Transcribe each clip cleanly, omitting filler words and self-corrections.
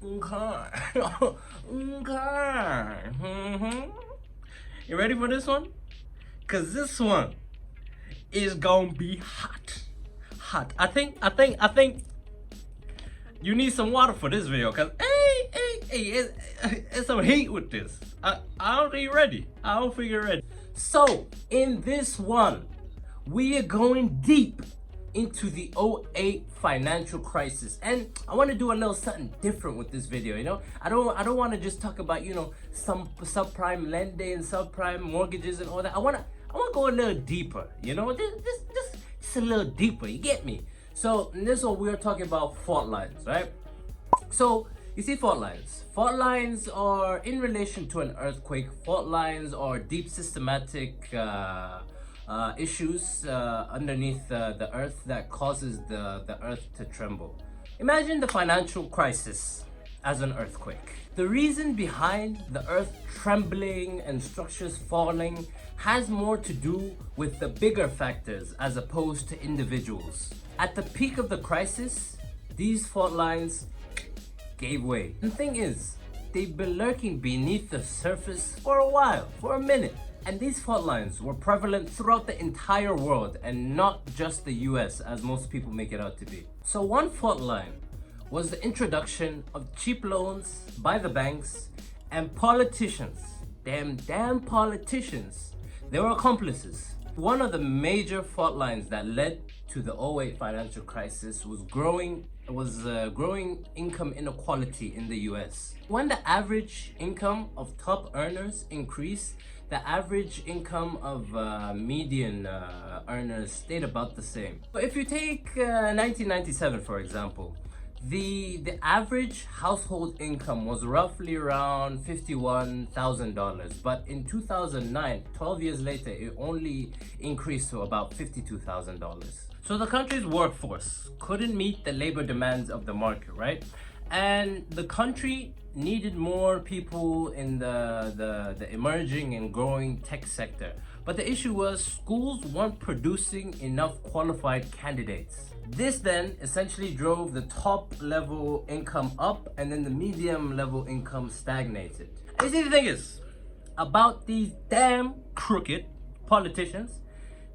Okay. Okay. You ready for this one? Cause this one is gonna be hot. Hot. I think you need some water for this video, cause it's some heat with this. I don't think you're ready. I don't think you're ready. So in this one, we are going deep into the '08 financial crisis, and I want to do a little something different with this video. I don't want to just talk about some subprime lending, subprime mortgages, and all that. I want to go a little deeper. Just a little deeper. You get me? So in this one, we are talking about fault lines, right? So you see fault lines. Fault lines are in relation to an earthquake. Fault lines are deep systematic issues underneath the earth that causes the earth to tremble. Imagine the financial crisis as an earthquake. The reason behind the earth trembling and structures falling has more to do with the bigger factors as opposed to individuals. At the peak of the crisis, these fault lines gave way. And the thing is, they've been lurking beneath the surface for a while, for a minute. And these fault lines were prevalent throughout the entire world and not just the US as most people make it out to be. So one fault line was the introduction of cheap loans by the banks and politicians. Damn politicians. They were accomplices. One of the major fault lines that led to the '08 financial crisis was growing income inequality in the US. When the average income of top earners increased, the average income of median earners stayed about the same. But if you take 1997 for example, the average household income was roughly around $51,000, but in 2009, 12 years later, it only increased to about $52,000. So the country's workforce couldn't meet the labor demands of the market, right? And the country needed more people in the emerging and growing tech sector. But the issue was schools weren't producing enough qualified candidates. This then essentially drove the top level income up, and then the medium level income stagnated. And you see, the thing is about these damn crooked politicians,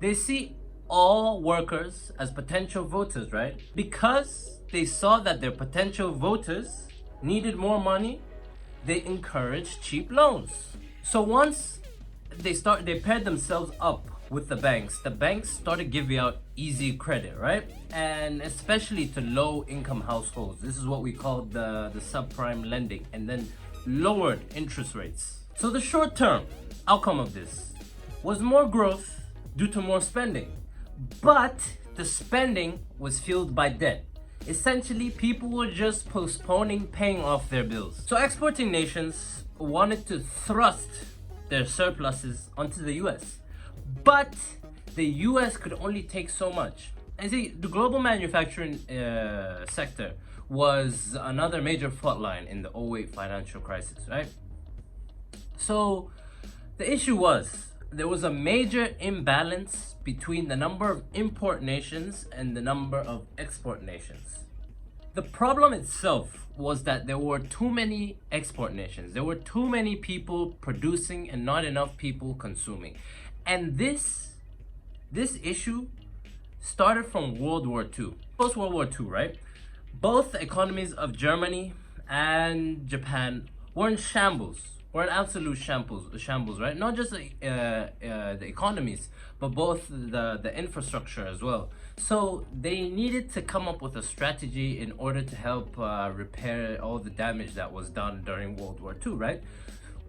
they see all workers as potential voters, right? Because they saw that their potential voters needed more money, they encouraged cheap loans. So once they paired themselves up with the banks started giving out easy credit, right? And especially to low income households. This is what we call the subprime lending, and then lowered interest rates. So the short term outcome of this was more growth due to more spending. But the spending was fueled by debt. Essentially, people were just postponing paying off their bills. So exporting nations wanted to thrust their surpluses onto the US. But the US could only take so much. And see, the global manufacturing sector was another major fault line in the '08 financial crisis, right? So the issue was, there was a major imbalance between the number of import nations and the number of export nations. The problem itself was that there were too many export nations. There were too many people producing and not enough people consuming. And this issue started from World War II. Post World War II, right? Both the economies of Germany and Japan were in shambles. Or an absolute shambles, right? Not just the economies, but both the infrastructure as well. So they needed to come up with a strategy in order to help repair all the damage that was done during World War II, right?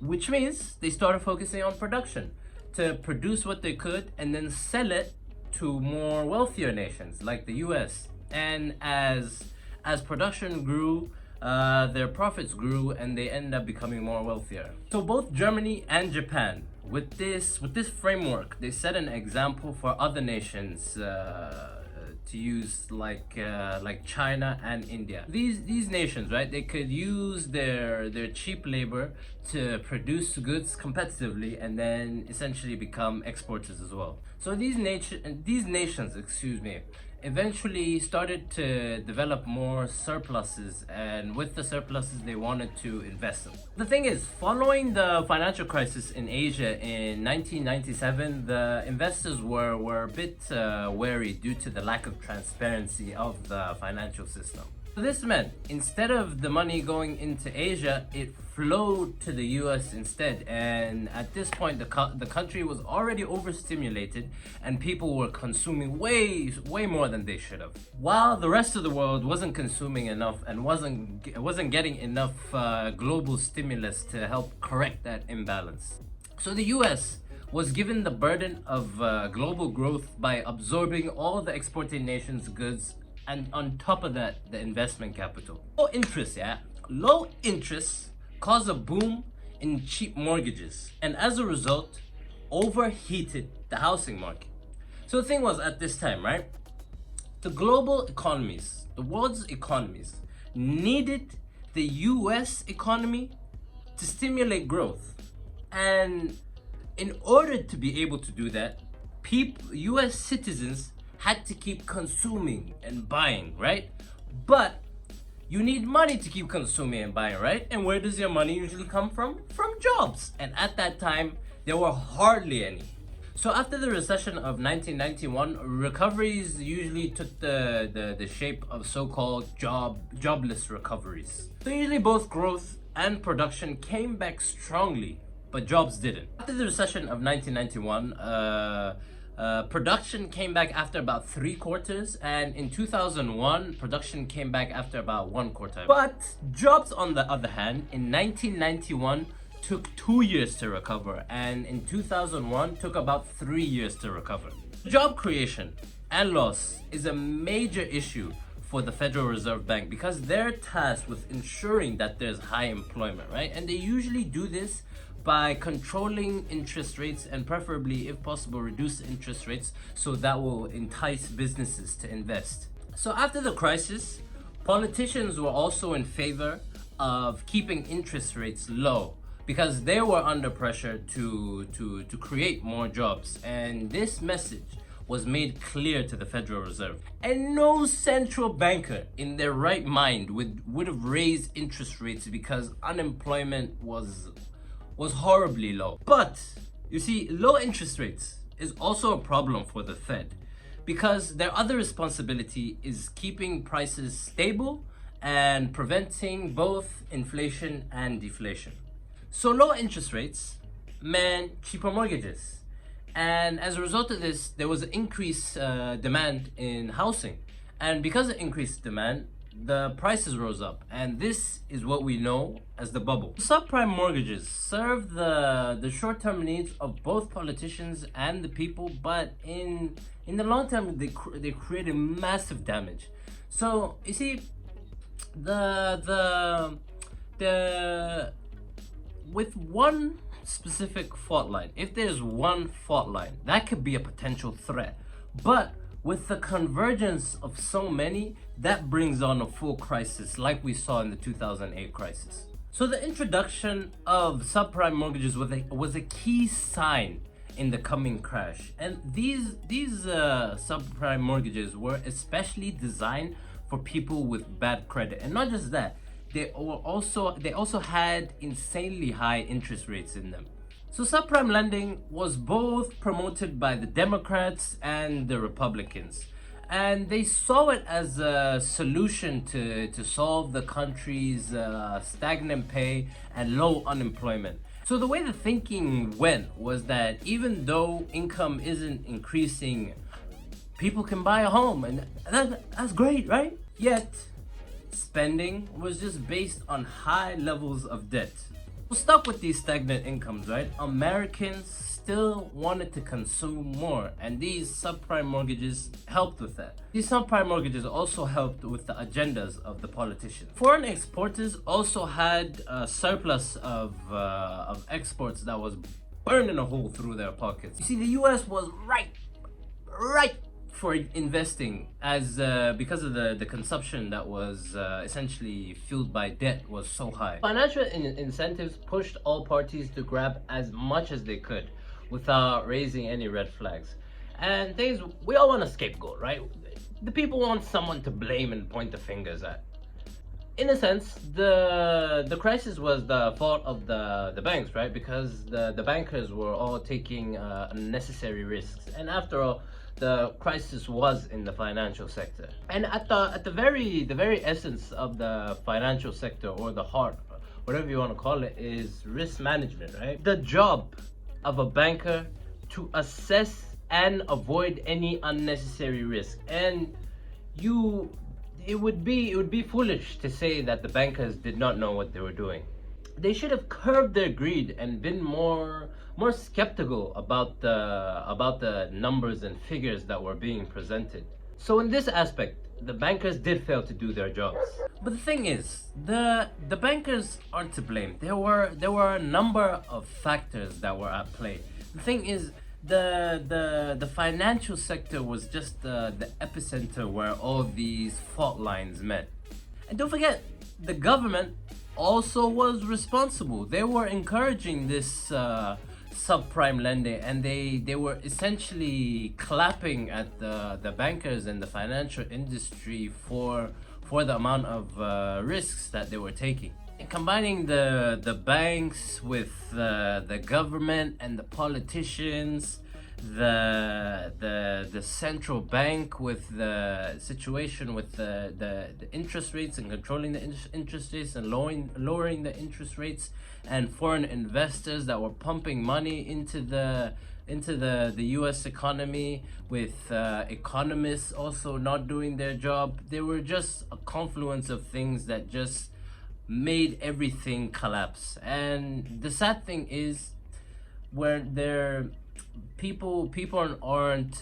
Which means they started focusing on production to produce what they could and then sell it to more wealthier nations like the US. And as production grew, their profits grew and they ended up becoming more wealthier. So both Germany and Japan, with this framework, they set an example for other nations to use, like China and India. These nations, right? They could use their cheap labor to produce goods competitively and then essentially become exporters as well. So these nations, eventually started to develop more surpluses, and with the surpluses they wanted to invest them. The thing is, following the financial crisis in Asia in 1997, the investors were a bit wary due to the lack of transparency of the financial system. So this meant instead of the money going into Asia, it flowed to the US instead. And at this point, the country was already overstimulated and people were consuming way more than they should have. While the rest of the world wasn't consuming enough and wasn't getting enough global stimulus to help correct that imbalance. So the US was given the burden of global growth by absorbing all the exporting nations' goods, and on top of that, the investment capital. Low interest caused a boom in cheap mortgages, and as a result, overheated the housing market. So the thing was, at this time, right, the global economies, the world's economies, needed the US economy to stimulate growth. And in order to be able to do that, US citizens had to keep consuming and buying, right? But you need money to keep consuming and buying, right? And where does your money usually come from? From jobs. And at that time, there were hardly any. So after the recession of 1991, recoveries usually took the shape of so-called jobless recoveries. So usually both growth and production came back strongly, but jobs didn't. After the recession of 1991, production came back after about 3 quarters, and in 2001 production came back after about 1 quarter. But jobs, on the other hand, in 1991 took 2 years to recover, and in 2001 took about 3 years to recover. Job creation and loss is a major issue for the Federal Reserve Bank because they're tasked with ensuring that there's high employment, right? And they usually do this by controlling interest rates and preferably, if possible, reduce interest rates so that will entice businesses to invest. So after the crisis, politicians were also in favor of keeping interest rates low because they were under pressure to create more jobs. And this message was made clear to the Federal Reserve. And no central banker in their right mind would have raised interest rates because unemployment was horribly low. But you see, low interest rates is also a problem for the Fed because their other responsibility is keeping prices stable and preventing both inflation and deflation. So low interest rates meant cheaper mortgages, and as a result of this, there was an increased demand in housing, and because of increased demand, the prices rose up, and this is what we know as the bubble. Subprime mortgages serve the short-term needs of both politicians and the people, but in the long term, they created massive damage. So you see, with one specific fault line, if there's one fault line, that could be a potential threat, but with the convergence of so many, that brings on a full crisis like we saw in the 2008 crisis. So the introduction of subprime mortgages was a key sign in the coming crash. And these subprime mortgages were especially designed for people with bad credit. And not just that, they also had insanely high interest rates in them. So subprime lending was both promoted by the Democrats and the Republicans, and they saw it as a solution to solve the country's stagnant pay and low unemployment. So the way the thinking went was that even though income isn't increasing, people can buy a home, and that's great, right? Yet, spending was just based on high levels of debt. Stuck with these stagnant incomes, right? Americans still wanted to consume more, and these subprime mortgages helped with that. These subprime mortgages also helped with the agendas of the politicians. Foreign exporters also had a surplus of exports that was burning a hole through their pockets. You see, the US was right for investing, as because of the consumption that was essentially fueled by debt was so high. Financial incentives pushed all parties to grab as much as they could without raising any red flags. And things, we all want a scapegoat, right? the people want someone to blame and point the fingers at. In a sense, the crisis was the fault of the banks, right? Because the bankers were all taking unnecessary risks, and after all, the crisis was in the financial sector. And at the very essence of the financial sector, or the heart, whatever you want to call it, is risk management, right? The job of a banker to assess and avoid any unnecessary risk. And it would be foolish to say that the bankers did not know what they were doing. They should have curbed their greed and been more skeptical about the numbers and figures that were being presented. So in this aspect, the bankers did fail to do their jobs. But the thing is, the bankers aren't to blame. There were a number of factors that were at play. The thing is, the financial sector was just the epicenter where all these fault lines met. And don't forget, the government also was responsible. They were encouraging this subprime lending, and they were essentially clapping at the bankers and the financial industry for the amount of risks that they were taking. And combining the banks with the government and the politicians, the central bank with the situation with the interest rates and controlling the interest rates and lowering the interest rates, and foreign investors that were pumping money into the US economy, with economists also not doing their job. They were just a confluence of things that just made everything collapse. And the sad thing is, where people aren't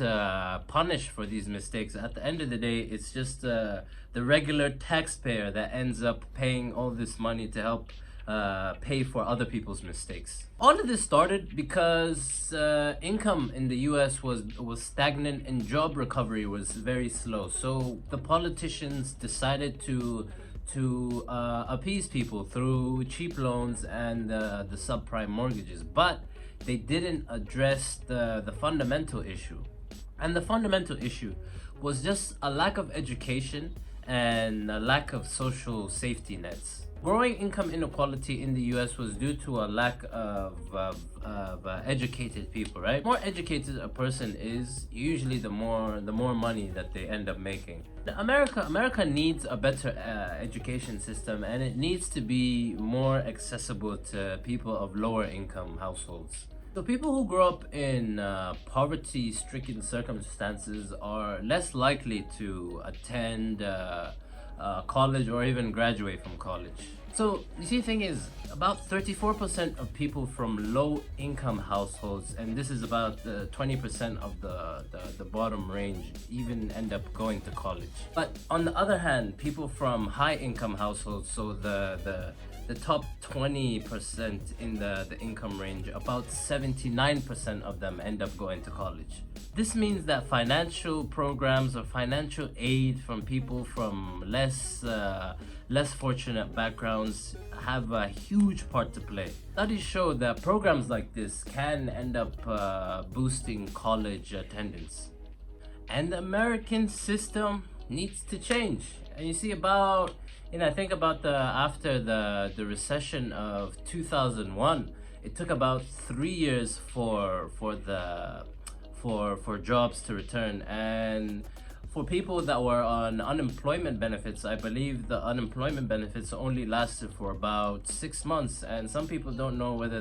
punished for these mistakes. At the end of the day, it's just the regular taxpayer that ends up paying all this money to help pay for other people's mistakes. All of this started because income in the US was stagnant and job recovery was very slow. So the politicians decided to appease people through cheap loans and the subprime mortgages, but they didn't address the fundamental issue. And the fundamental issue was just a lack of education and a lack of social safety nets. Growing income inequality in the US was due to a lack of educated people, right? The more educated a person is, usually the more money that they end up making. Now, America needs a better education system, and it needs to be more accessible to people of lower income households. So people who grow up in poverty-stricken circumstances are less likely to attend college or even graduate from college. So you see, the thing is, about 34% of people from low income households, and this is about 20% of the bottom range, even end up going to college. But on the other hand, people from high income households, so the top 20% in the income range, about 79% of them end up going to college. This means that financial programs or financial aid from people from less fortunate backgrounds have a huge part to play. Studies show that programs like this can end up boosting college attendance. And the American system needs to change. And you see, I think about after the recession of 2001, it took about 3 years for jobs to return. And for people that were on unemployment benefits, I believe the unemployment benefits only lasted for about 6 months, and some people don't know whether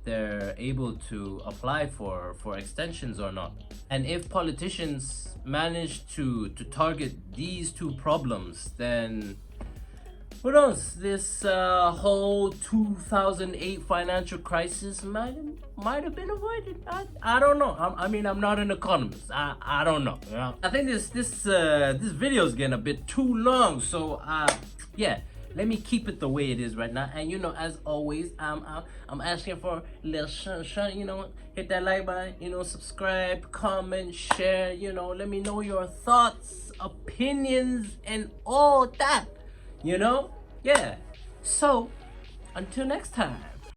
they're able to apply for extensions or not. And if politicians manage to target these two problems, then who knows, this whole 2008 financial crisis might have been avoided. I don't know. I'm not an economist. I don't know. You know? I think this video is getting a bit too long. So yeah, let me keep it the way it is right now. And as always, I'm asking for a little shun. Hit that like button. Subscribe, comment, share. Let me know your thoughts, opinions, and all that. Yeah. So, until next time.